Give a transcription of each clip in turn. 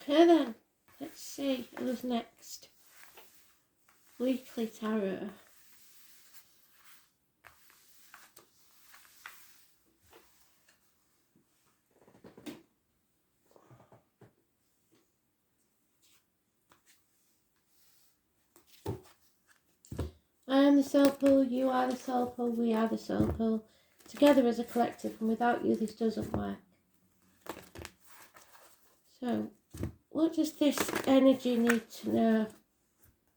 Okay then, let's see who's next. Weekly tarot. I am the soul pool, you are the soul pool, we are the soul pool. Together as a collective, and without you this doesn't work. So, what does this energy need to know,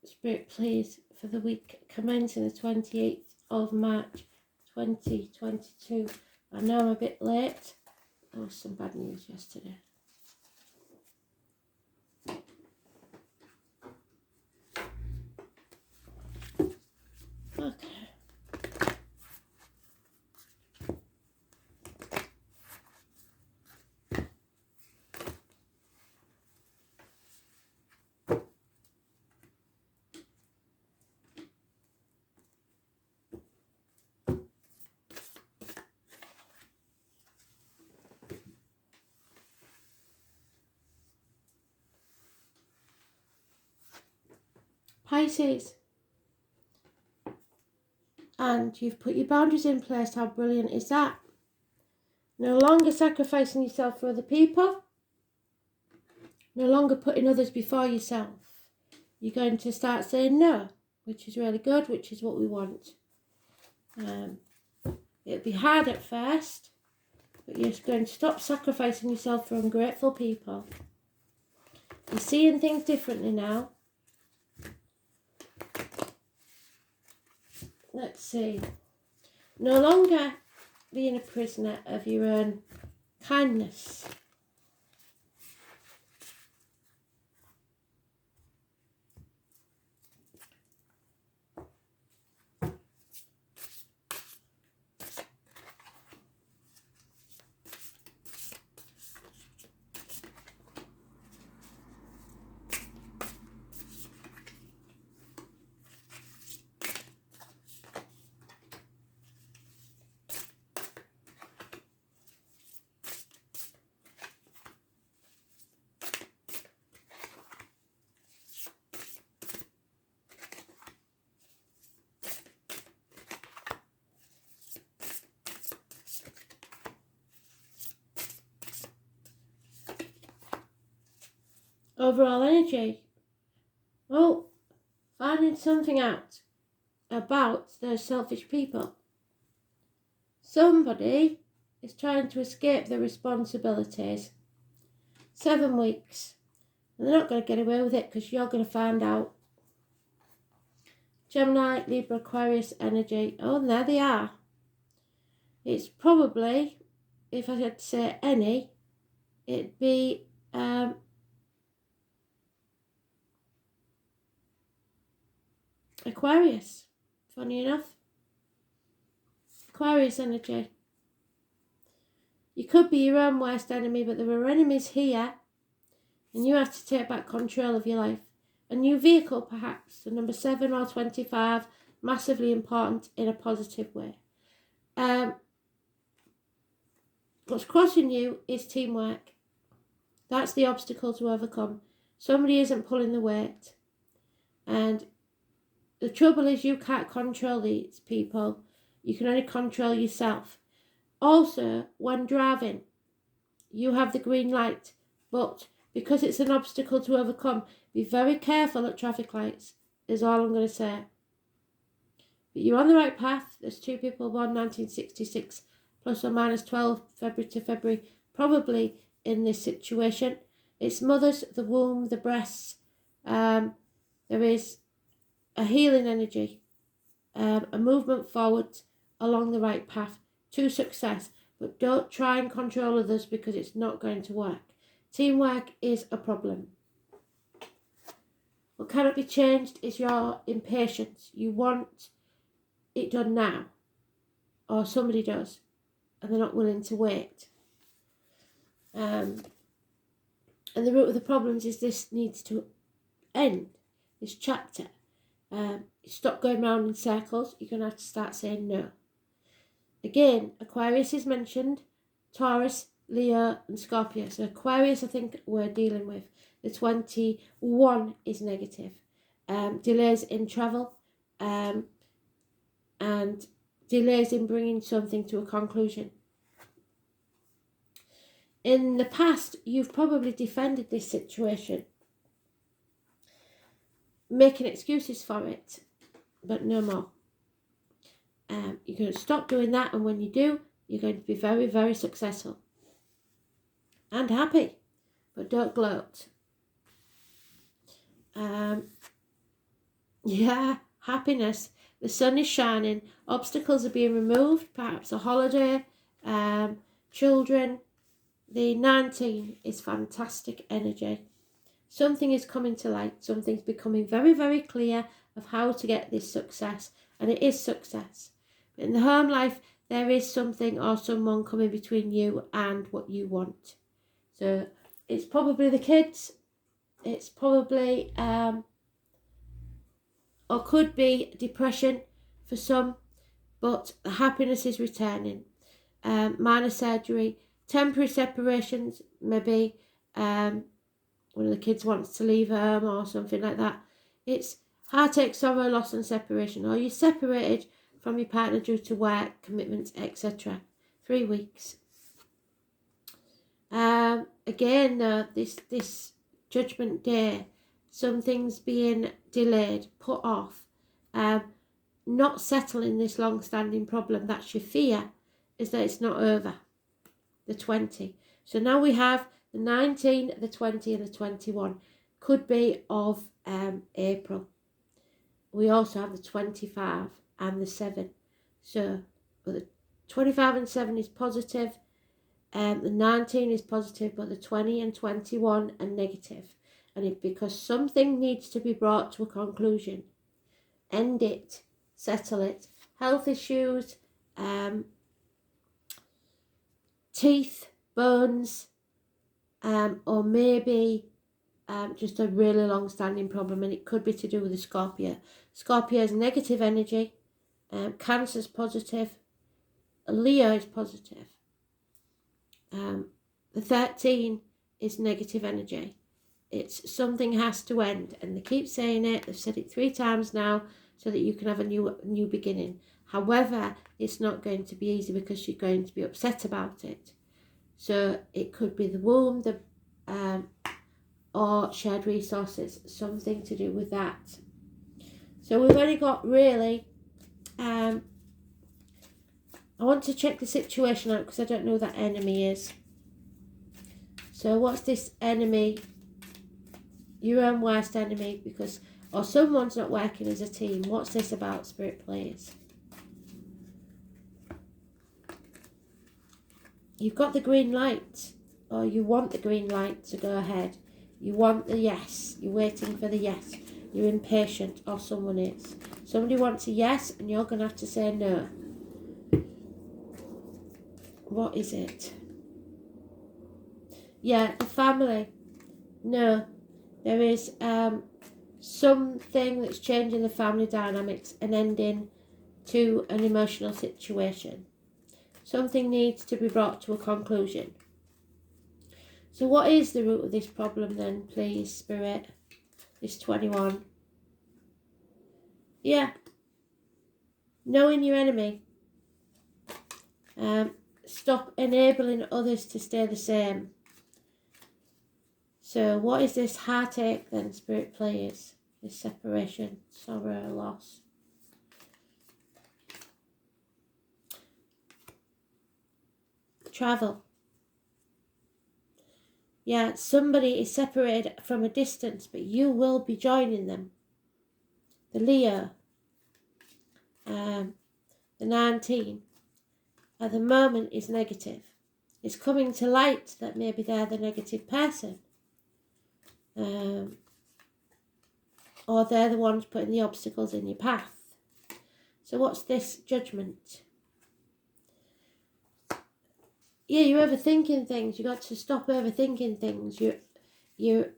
Spirit, please, for the week commencing the 28th of March 2022? I know I'm a bit late. There was some bad news yesterday. Okay. Pisces. And you've put your boundaries in place. How brilliant is that? No longer sacrificing yourself for other people. No longer putting others before yourself. You're going to start saying no, which is really good, which is what we want. It'll be hard at first, but you're going to stop sacrificing yourself for ungrateful people. You're seeing things differently now. Let's see. No longer being a prisoner of your own kindness. Overall energy. Well, finding something out about those selfish people. Somebody is trying to escape their responsibilities. 7 weeks. And they're not going to get away with it because you're going to find out. Gemini, Libra, Aquarius energy. Oh, and there they are. It's probably, if I had to say any, it'd be Aquarius, funny enough. Aquarius energy. You could be your own worst enemy, but there are enemies here, and you have to take back control of your life. A new vehicle, perhaps, the number 7 or 25, massively important in a positive way. What's crossing you is teamwork. That's the obstacle to overcome. Somebody isn't pulling the weight, and the trouble is you can't control these people. You can only control yourself. Also, when driving, you have the green light, but because it's an obstacle to overcome, be very careful at traffic lights, is all I'm going to say. But you're on the right path. There's 2 people born 1966, plus or minus 12 February to February, probably in this situation. It's mothers, the womb, the breasts. There is a healing energy, a movement forward along the right path to success, but don't try and control others because it's not going to work. Teamwork is a problem. What cannot be changed is your impatience. You want it done now, or somebody does, and they're not willing to wait. And the root of the problems is this needs to end, this chapter. Stop going round in circles. You're going to have to start saying no. Again, Aquarius is mentioned, Taurus Leo and Scorpio. So Aquarius, I think we're dealing with. The 21 is negative. Delays in travel, and delays in bringing something to a conclusion. In the past, you've probably defended this situation, making excuses for it, but no more. You're going to stop doing that, and when you do, you're going to be very, very successful and happy, but don't gloat. Yeah, happiness. The sun is shining, obstacles are being removed, perhaps a holiday, children. The 19 is fantastic energy. Something is coming to light, something's becoming very, very clear of how to get this success, and it is success. But in the home life, there is something or someone coming between you and what you want. So it's probably the kids, it's probably or could be depression for some, but the happiness is returning. Minor surgery, temporary separations, maybe one of the kids wants to leave home or something like that. It's heartache, sorrow, loss and separation, or you're separated from your partner due to work, commitments, etc. 3 weeks. Again, this judgment day, something's being delayed, put off, not settling this long-standing problem. That's your fear, is that it's not over. The 20. So now we have the 19, the 20 and the 21. Could be of April. We also have the 25 and the 7. So the 25 and 7 is positive. The 19 is positive, but the 20 and 21 are negative. And it's because something needs to be brought to a conclusion. End it. Settle it. Health issues, teeth, bones, or maybe just a really long-standing problem, and it could be to do with the Scorpio. Scorpio is negative energy. Cancer's positive. Leo is positive. The 13 is negative energy. It's something has to end, and they keep saying it. They've said it 3 times now, so that you can have a new beginning. However, it's not going to be easy because you're going to be upset about it. So it could be the womb, or shared resources, something to do with that. So we've only got really, I want to check the situation out because I don't know who that enemy is. So what's this enemy? Your own worst enemy, because, or someone's not working as a team. What's this about, Spirit Players? You've got the green light, or you want the green light to go ahead. You want the yes. You're waiting for the yes. You're impatient, or someone is. Somebody wants a yes, and you're going to have to say no. What is it? Yeah, the family. No. There is something that's changing the family dynamics and ending to an emotional situation. Something needs to be brought to a conclusion. So what is the root of this problem then, please, Spirit? This 21. Yeah. Knowing your enemy. Stop enabling others to stay the same. So what is this heartache then, Spirit Players? This separation, sorrow, loss. Travel. Yeah, somebody is separated from a distance, but you will be joining them. The Leo. The 19. At the moment is negative. It's coming to light that maybe they're the negative person. Or they're the ones putting the obstacles in your path. So what's this judgment? Yeah, you're overthinking things. You got to stop overthinking things. You're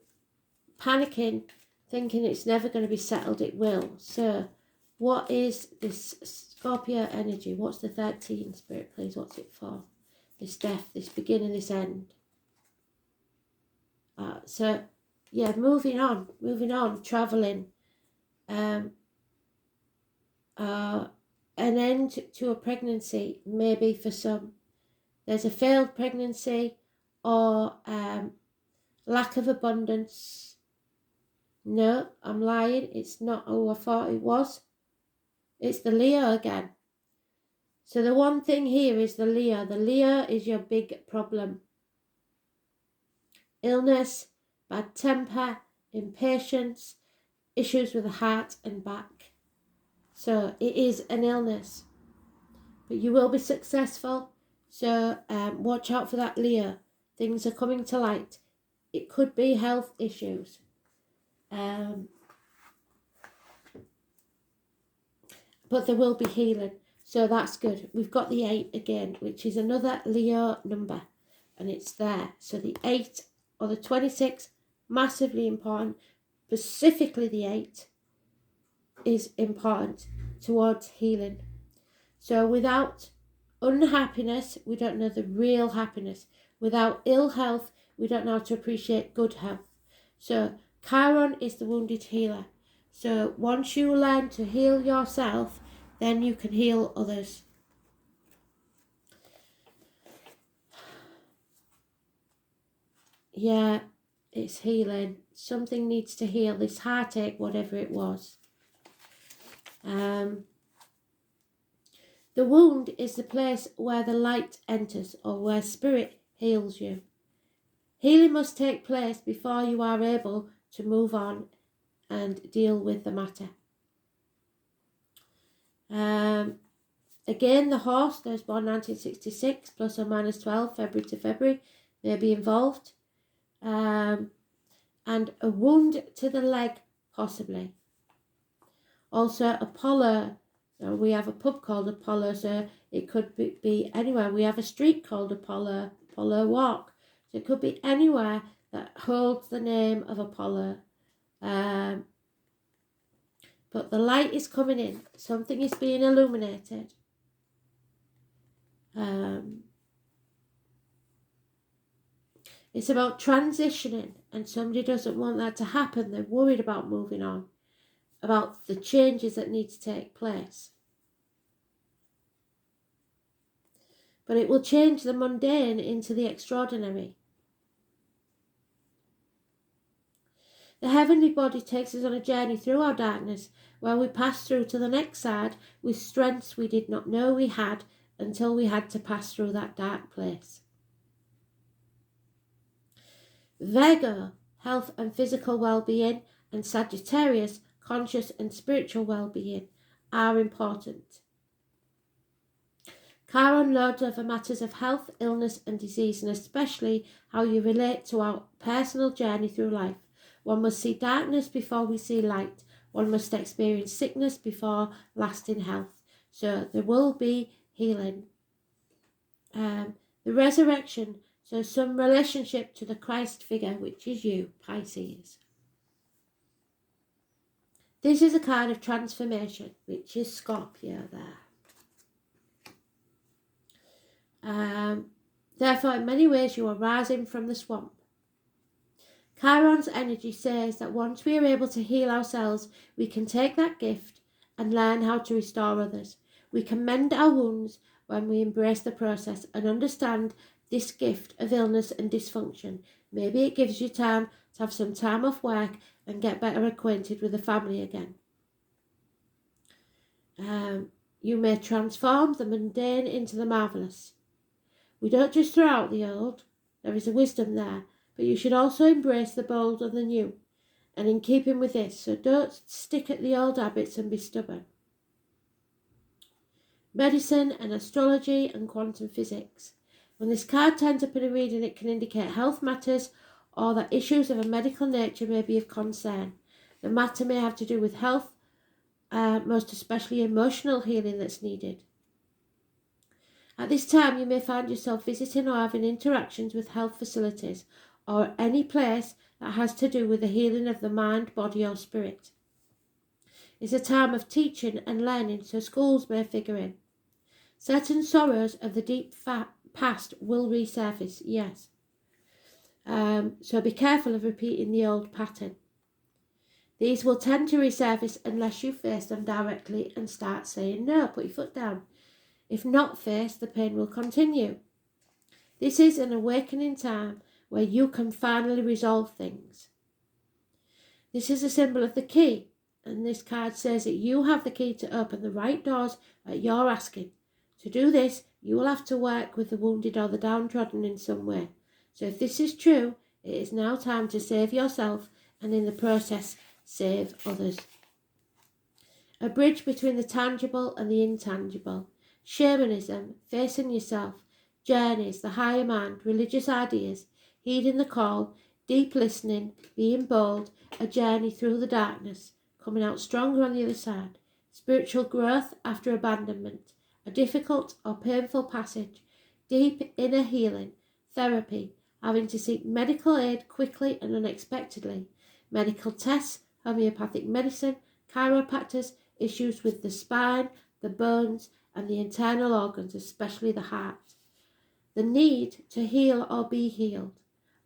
panicking, thinking it's never going to be settled. It will. So what is this Scorpio energy? What's the 13, Spirit, please? What's it for? this death, this beginning, this end. So, yeah, moving on, travelling. An end to a pregnancy, maybe for some. There's a failed pregnancy or lack of abundance. No, I'm lying. It's not who I thought it was. It's the Leo again. So the one thing here is the Leo. The Leo is your big problem. Illness, bad temper, impatience, issues with the heart and back. So it is an illness. But you will be successful. So watch out for that Leo. Things are coming to light. It could be health issues. But there will be healing. So that's good. We've got the 8 again, which is another Leo number. And it's there. So the 8 or the 26, massively important. Specifically the 8 is important towards healing. So without unhappiness, we don't know the real happiness. Without ill health, we don't know how to appreciate good health. So Chiron is the wounded healer. So once you learn to heal yourself, then you can heal others. Yeah, it's healing. Something needs to heal. This heartache, whatever it was. The wound is the place where the light enters or where spirit heals you. Healing must take place before you are able to move on and deal with the matter. Again, the horse, those born 1966, plus or minus 12, February to February, may be involved. And a wound to the leg, possibly. Also, Apollo. We have a pub called Apollo, so it could be anywhere. We have a street called Apollo Walk. So it could be anywhere that holds the name of Apollo. But the light is coming in. Something is being illuminated. It's about transitioning, and somebody doesn't want that to happen. They're worried about moving on, about the changes that need to take place. But it will change the mundane into the extraordinary. The heavenly body takes us on a journey through our darkness, where we pass through to the next side with strengths we did not know we had until we had to pass through that dark place. Virgo, health and physical well-being, and Sagittarius, conscious and spiritual well-being, are important. Chiron lords over matters of health, illness and disease, and especially how you relate to our personal journey through life. One must see darkness before we see light. One must experience sickness before lasting health. So there will be healing. The resurrection, so some relationship to the Christ figure, which is you, Pisces. This is a kind of transformation, which is Scorpio there. Therefore, in many ways, you are rising from the swamp. Chiron's energy says that once we are able to heal ourselves, we can take that gift and learn how to restore others. We can mend our wounds when we embrace the process and understand this gift of illness and dysfunction. Maybe it gives you time to have some time off work and get better acquainted with the family again. You may transform the mundane into the marvellous. We don't just throw out the old. There is a wisdom there. But you should also embrace the bold and the new. And in keeping with this, so don't stick at the old habits and be stubborn. Medicine and astrology and quantum physics. When this card turns up in a reading, it can indicate health matters or that issues of a medical nature may be of concern. The matter may have to do with health, most especially emotional healing that's needed. At this time, you may find yourself visiting or having interactions with health facilities or any place that has to do with the healing of the mind, body or spirit. It's a time of teaching and learning, so schools may figure in. Certain sorrows of the deep past will resurface, yes. So be careful of repeating the old pattern. These will tend to resurface unless you face them directly and start saying no. Put your foot down. If not faced, the pain will continue. This is an awakening time where you can finally resolve things. This is a symbol of the key, and this card says that you have the key to open the right doors at your asking. To do this, you will have to work with the wounded or the downtrodden in some way. So if this is true, it is now time to save yourself and in the process save others. A bridge between the tangible and the intangible. Shamanism, facing yourself, journeys, the higher mind, religious ideas, heeding the call, deep listening, being bold, a journey through the darkness, coming out stronger on the other side, spiritual growth after abandonment, a difficult or painful passage, deep inner healing, therapy, having to seek medical aid quickly and unexpectedly, medical tests, homeopathic medicine, chiropractors, issues with the spine, the bones, and the internal organs, especially the heart. The need to heal or be healed.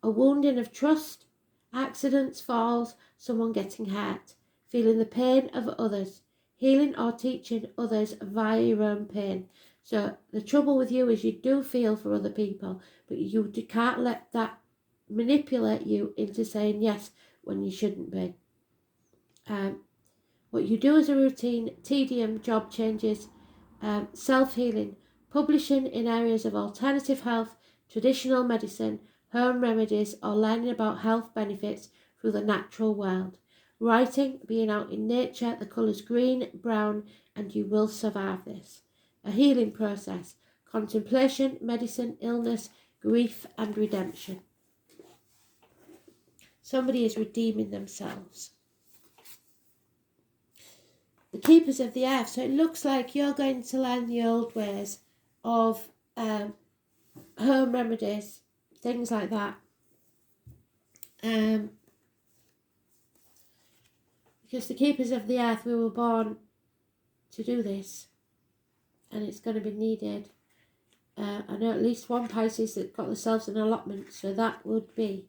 A wounding of trust, accidents, falls, someone getting hurt, feeling the pain of others, healing or teaching others via your own pain. So the trouble with you is you do feel for other people, but you can't let that manipulate you into saying yes when you shouldn't be. What you do as a routine, tedium, job changes, self-healing, publishing in areas of alternative health, traditional medicine, home remedies, or learning about health benefits through the natural world. Writing, being out in nature, the colours green, brown, and you will survive this. A healing process, contemplation, medicine, illness, grief, and redemption. Somebody is redeeming themselves. The keepers of the earth. So it looks like you're going to learn the old ways of home remedies, things like that. Because the keepers of the earth, we were born to do this, and it's going to be needed. I know at least one Pisces that got themselves an allotment, so that would be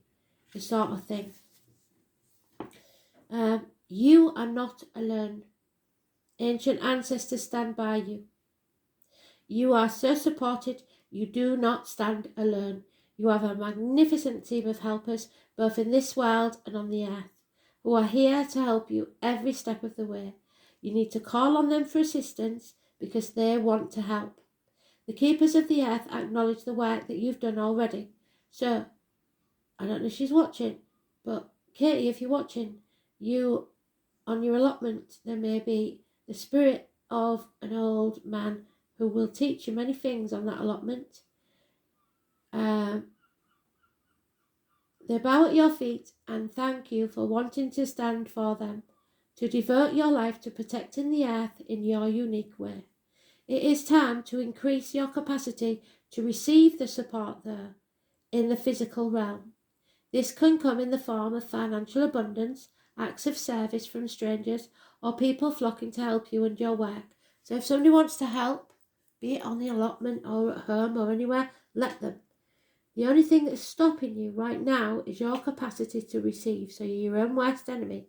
the sort of thing. You are not alone. Ancient ancestors stand by you. You are so supported, you do not stand alone. You have a magnificent team of helpers, both in this world and on the earth, who are here to help you every step of the way. You need to call on them for assistance because they want to help. The keepers of the earth acknowledge the work that you've done already. So, I don't know if she's watching, but Katie, if you're watching, you, on your allotment, there may be the spirit of an old man who will teach you many things on that allotment. They bow at your feet and thank you for wanting to stand for them, to devote your life to protecting the earth in your unique way. It is time to increase your capacity to receive the support there in the physical realm. This can come in the form of financial abundance, acts of service from strangers, or people flocking to help you and your work. So if somebody wants to help, be it on the allotment or at home or anywhere, let them. The only thing that's stopping you right now is your capacity to receive, so you're your own worst enemy.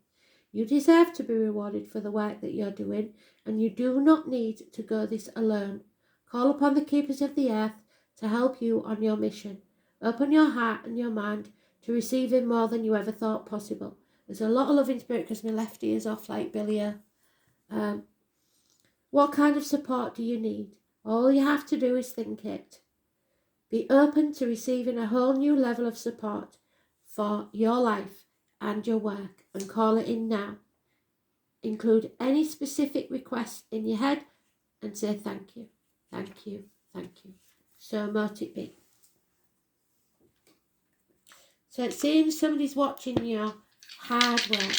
You deserve to be rewarded for the work that you're doing, and you do not need to go this alone. Call upon the keepers of the earth to help you on your mission. Open your heart and your mind to receiving more than you ever thought possible. There's a lot of loving spirit because my left ear's off like Billy. What kind of support do you need? All you have to do is think it. Be open to receiving a whole new level of support for your life and your work, and call it in now. Include any specific requests in your head and say thank you, thank you, thank you. So mote it be. So it seems somebody's watching your hard work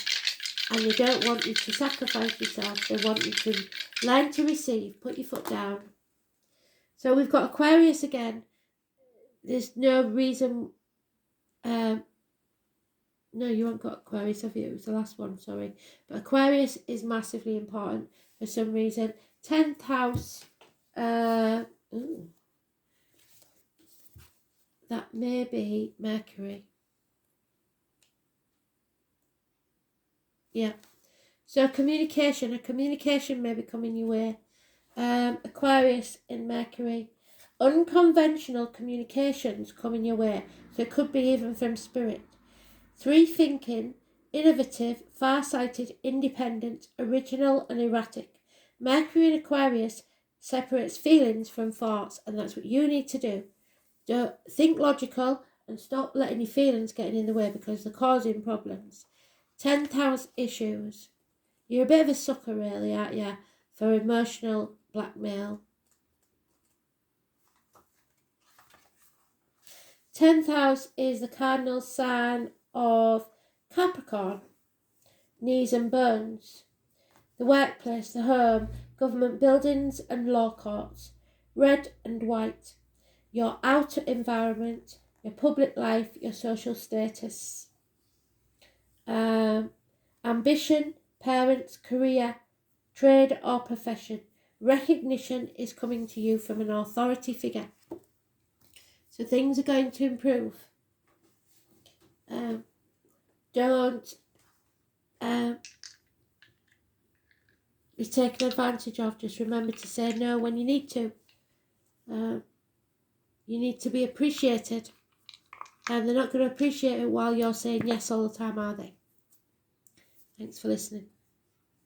and they don't want you to sacrifice yourself. They want you to learn to receive. Put your foot down. So we've got Aquarius again. There's no reason... No, you haven't got Aquarius, have you? It was the last one, sorry. But Aquarius is massively important for some reason. 10th house. that may be Mercury. Yeah. So a communication may be coming your way. Aquarius in Mercury. Unconventional communications coming your way. So it could be even from spirit. 3 thinking, innovative, far-sighted, independent, original and erratic. Mercury in Aquarius separates feelings from thoughts, and that's what you need to do. Don't think logical and stop letting your feelings get in the way because they're causing problems. 10th house issues. You're a bit of a sucker really, aren't you, for emotional blackmail. 10th house is the cardinal sign of Capricorn. Knees and bones. The workplace, the home, government buildings and law courts. Red and white. Your outer environment, your public life, your social status. Ambition, parents, career, trade or profession. Recognition is coming to you from an authority figure. So things are going to improve. Don't be taken advantage of. Just remember to say no when you need to. You need to be appreciated. And they're not going to appreciate it while you're saying yes all the time, are they? Thanks for listening.